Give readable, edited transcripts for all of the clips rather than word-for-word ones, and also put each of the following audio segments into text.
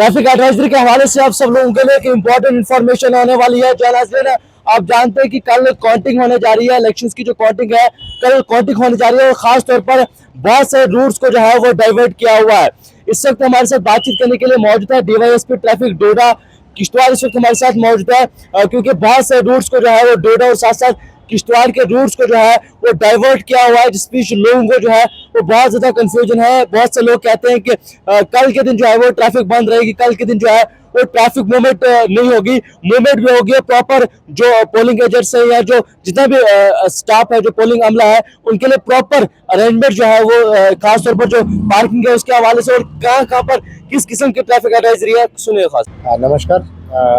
Traffic advisory के हवाले से आप सब लोगों के लिए एक इम्पोर्टेंट इन्फॉर्मेशन होने वाली है। जो आप जानते हैं कि कल काउंटिंग होने जा रही है, इलेक्शंस की जो काउंटिंग है कल काउंटिंग होने जा रही है और खास तौर पर बहुत से रूट्स को जो है वो डाइवर्ट किया हुआ है। इस वक्त हमारे साथ बातचीत करने के लिए मौजूद है डीवाईएसपी ट्रैफिक डोडा किश्तवाड़ इस वक्त हमारे साथ मौजूद है, क्योंकि बहुत से रूट्स को जो है वो डोडा और साथ साथ किश्तवाड़ के रूट्स को जो है वो डाइवर्ट किया हुआ है, जिस बीच लोगों को जो है वो बहुत ज्यादा कंफ्यूजन है। बहुत से लोग कहते हैं कि कल के दिन जो है वो ट्रैफिक बंद रहेगी, कल के दिन जो है वो ट्रैफिक मूवमेंट नहीं होगी, मूवमेंट भी होगी प्रॉपर। जो पोलिंग एजेंट्स है या जो जितना भी स्टाफ है, जो पोलिंग अमला है, उनके लिए प्रॉपर अरेंजमेंट जो है वो खास तौर पर जो पार्किंग है उसके हवाले से और कहाँ कहाँ पर किस किस्म की ट्रैफिक एडवाइजरी है सुनिए खास। नमस्कार,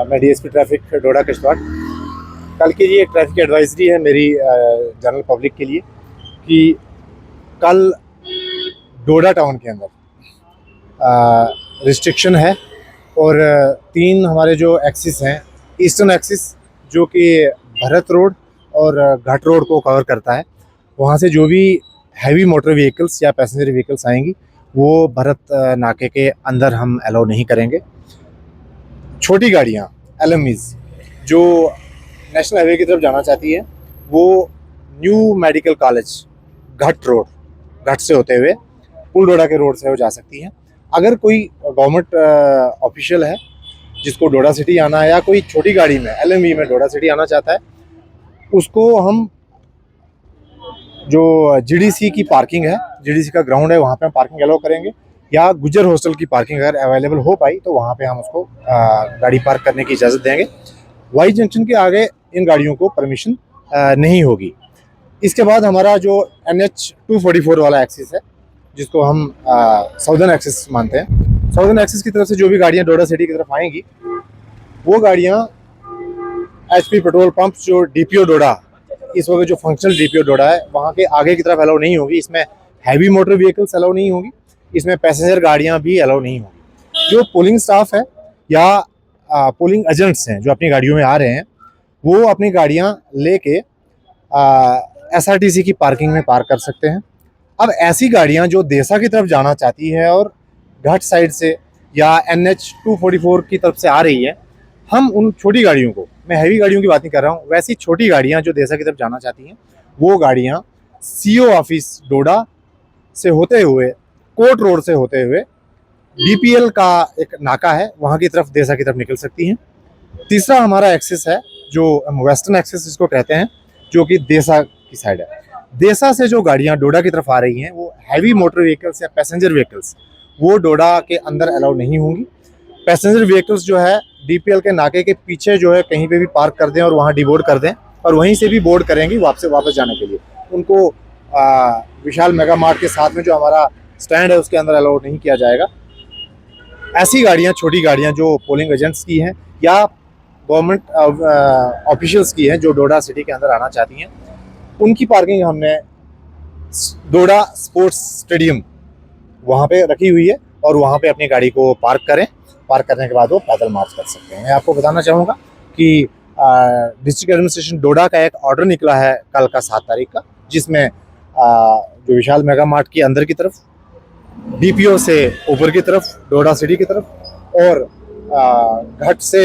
मैं डीएसपी ट्रैफिक डोडा किश्तवाड़। कल की ये ट्रैफिक एडवाइजरी है मेरी जनरल पब्लिक के लिए कि कल डोडा टाउन के अंदर रिस्ट्रिक्शन है और 3 हमारे जो एक्सिस हैं, ईस्टर्न एक्सिस जो कि भरत रोड और घाट रोड को कवर करता है, वहाँ से जो भी हैवी मोटर व्हीकल्स या पैसेंजर व्हीकल्स आएंगी वो भरत नाके के अंदर हम अलाउ नहीं करेंगे। छोटी गाड़ियाँ एलएमवीज जो नेशनल हाईवे की तरफ जाना चाहती है वो न्यू मेडिकल कॉलेज घाट से होते हुए पुल डोडा के रोड से हो जा सकती हैं। अगर कोई गवर्नमेंट ऑफिशियल है जिसको डोडा सिटी आना है या कोई छोटी गाड़ी में एलएमवी में डोडा सिटी आना चाहता है, उसको हम जो जीडीसी की पार्किंग है, जीडीसी का ग्राउंड है, वहाँ पे हम पार्किंग अलाउ करेंगे, या गुजर हॉस्टल की पार्किंग अगर अवेलेबल हो पाई तो वहाँ पे हम उसको गाड़ी पार्क करने की इजाज़त देंगे। वाई जंक्शन के आगे इन गाड़ियों को परमिशन नहीं होगी। इसके बाद हमारा जो NH 244 वाला एक्सिस है, जिसको हम साउदर्न एक्सिस मानते हैं, साउदर्न एक्सिस की तरफ से जो भी गाड़ियाँ डोडा सिटी की तरफ आएंगी वो गाड़ियाँ HP पेट्रोल पंप जो DPO डोडा इस वक्त जो फंक्शनल DPO डोडा है वहाँ के आगे की तरफ अलाउ नहीं होगी। इसमें हैवी मोटर व्हीकल्स अलाउ नहीं होगी, इसमें पैसेंजर गाड़ियाँ भी अलाउ नहीं होगी। जो पोलिंग स्टाफ है या पोलिंग एजेंट्स हैं जो अपनी गाड़ियों में आ रहे हैं वो अपनी गाड़ियाँ लेके SRTC की पार्किंग में पार्क कर सकते हैं। अब ऐसी गाड़ियाँ जो देसा की तरफ जाना चाहती है और घाट साइड से या NH 244 की तरफ से आ रही है, हम उन छोटी गाड़ियों को, मैं हैवी गाड़ियों की बात नहीं कर रहा हूँ, वैसी छोटी गाड़ियाँ जो देसा की तरफ जाना चाहती हैं वो गाड़ियाँ CO ऑफिस डोडा से होते हुए, कोर्ट रोड से होते हुए BPL का एक नाका है वहाँ की तरफ, देसा की तरफ निकल सकती हैं। तीसरा हमारा एक्सेस है जो वेस्टर्न एक्सेस इसको कहते हैं, जो कि देसा की साइड है। देसा से जो गाड़ियाँ डोडा की तरफ आ रही हैं वो हैवी मोटर व्हीकल्स या पैसेंजर व्हीकल्स वो डोडा के अंदर अलाउ नहीं होंगी। पैसेंजर व्हीकल्स जो है DPL के नाके के पीछे जो है कहीं पे भी पार्क कर दें और वहाँ डिबोर्ड कर दें और वहीं से भी बोर्ड करेंगी वापस जाने के लिए। उनको विशाल मेगा मार्ट के साथ में जो हमारा स्टैंड है उसके अंदर अलाउ नहीं किया जाएगा। ऐसी गाड़ियाँ, छोटी गाड़ियाँ जो पोलिंग एजेंट्स की हैं या गवर्नमेंट ऑफिशियल्स की हैं जो डोडा सिटी के अंदर आना चाहती हैं, उनकी पार्किंग हमने डोडा स्पोर्ट्स स्टेडियम वहाँ पे रखी हुई है और वहाँ पे अपनी गाड़ी को पार्क करें। पार्क करने के बाद वो पैदल मार्च कर सकते हैं। मैं आपको बताना चाहूँगा कि डिस्ट्रिक्ट एडमिनिस्ट्रेशन डोडा का एक ऑर्डर निकला है कल का 7 तारीख का, जिसमें जो विशाल मेगा मार्ट की अंदर की तरफ, DPO से ऊपर की तरफ डोडा सिटी की तरफ और घाट से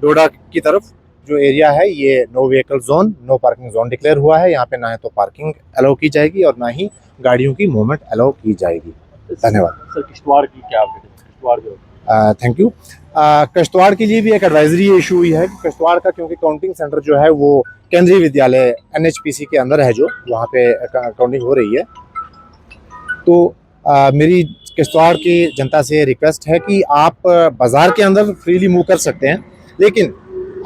डोडा की तरफ जो एरिया है ये no vehicle zone, no parking zone declare हुआ है। यहाँ पे ना तो पार्किंग अलाउ की जाएगी और ना ही गाड़ियों की मूवमेंट अलाउ की जाएगी। धन्यवाद सर, किश्तवाड़ की क्या अपडेट है? किश्तवाड़ जो थैंक यू। किश्तवाड़ के लिए भी एक एडवाइजरी इशू हुई है कि किश्तवाड़ का, क्योंकि काउंटिंग सेंटर जो है वो केंद्रीय विद्यालय NHPC के अंदर है, जो वहाँ पे काउंटिंग हो रही है, तो मेरी किश्तवाड़ की जनता से रिक्वेस्ट है कि आप बाज़ार के अंदर फ्रीली मूव कर सकते हैं, लेकिन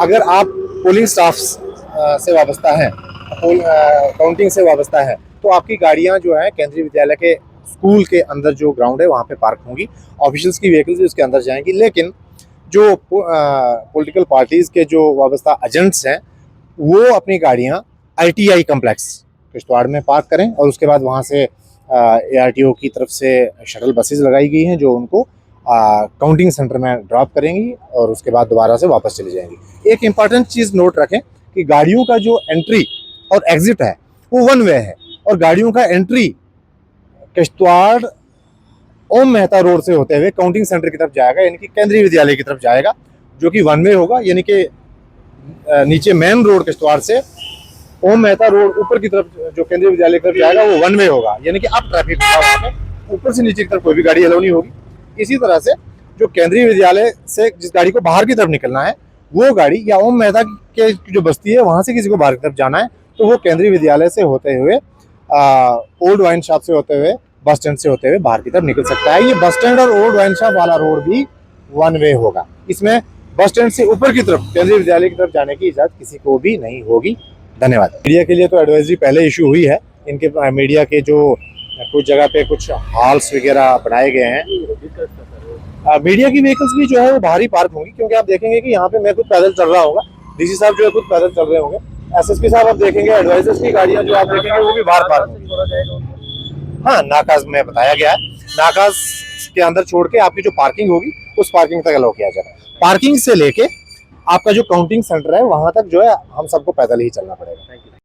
अगर आप पोलिंग स्टाफ से वाबस्ता हैं, काउंटिंग से वाबस्ता है, तो आपकी गाड़ियाँ जो है केंद्रीय विद्यालय के स्कूल के अंदर जो ग्राउंड है वहाँ पे पार्क होंगी। ऑफिशियल्स की व्हीकल्स भी उसके अंदर जाएंगी, लेकिन जो पॉलिटिकल पार्टीज़ के जो वाबस्ता एजेंट्स हैं वो अपनी गाड़ियाँ ITI कम्प्लेक्स किश्तवाड़ में पार्क करें और उसके बाद वहाँ से ARTO की तरफ से शटल बसेस लगाई गई हैं जो उनको काउंटिंग सेंटर में ड्रॉप करेंगी और उसके बाद दोबारा से वापस चली जाएंगी। एक इम्पॉर्टेंट चीज़ नोट रखें कि गाड़ियों का जो एंट्री और एग्जिट है वो 1 वे है और गाड़ियों का एंट्री किश्तवाड़ ओम मेहता रोड से होते हुए काउंटिंग सेंटर की तरफ जाएगा, यानी कि केंद्रीय विद्यालय की तरफ जाएगा, जो कि वन वे होगा। यानी कि नीचे मेन रोड किश्तवाड़ से ओम मेहता रोड ऊपर की तरफ जो केंद्रीय विद्यालय की तरफ जाएगा वो वन वे होगा, यानी कि अब ट्रैफिक होगा वहाँ पे, ऊपर से नीचे की तरफ कोई भी गाड़ी अलाउ नहीं होगी। इसी तरह से जो केंद्रीय विद्यालय से जिस गाड़ी को बाहर की तरफ निकलना है वो गाड़ी, या ओम मेहता के जो बस्ती है वहाँ से किसी को बाहर की तरफ जाना है तो वो केंद्रीय विद्यालय से होते हुए ओल्ड वाइन शॉप से होते हुए बस स्टैंड से होते हुए बाहर की तरफ निकल सकता है। ये बस स्टैंड और ओल्ड वाइन शॉप वाला रोड भी वन वे होगा। इसमें बस स्टैंड से ऊपर की तरफ केंद्रीय विद्यालय की तरफ जाने की इजाजत किसी को भी नहीं होगी। धन्यवाद। मीडिया के लिए तो एडवाइजरी पहले इशू हुई है। इनके मीडिया के जो कुछ जगह पे कुछ हॉल्स वगैरह बनाए गए हैं। मीडिया की व्हीकल्स भी जो है वो बाहर ही पार्क होंगी, क्योंकि आप देखेंगे कि यहाँ पे मैं खुद पैदल चल रहा होगा, डीसी साहब जो है खुद पैदल चल रहे होंगे, एसएसपी साहब आप देखेंगे, एडवाइजर्स की गाड़ियां जो आप देखेंगे वो भी बाहर पार्क होंगी। हाँ, नाकाज में बताया गया है, नाकाज के अंदर छोड़ के आपकी जो पार्किंग होगी उस पार्किंग तक अलाउ किया जाएगा। पार्किंग से लेके आपका जो काउंटिंग सेंटर है वहां तक जो है हम सबको पैदल ही चलना पड़ेगा।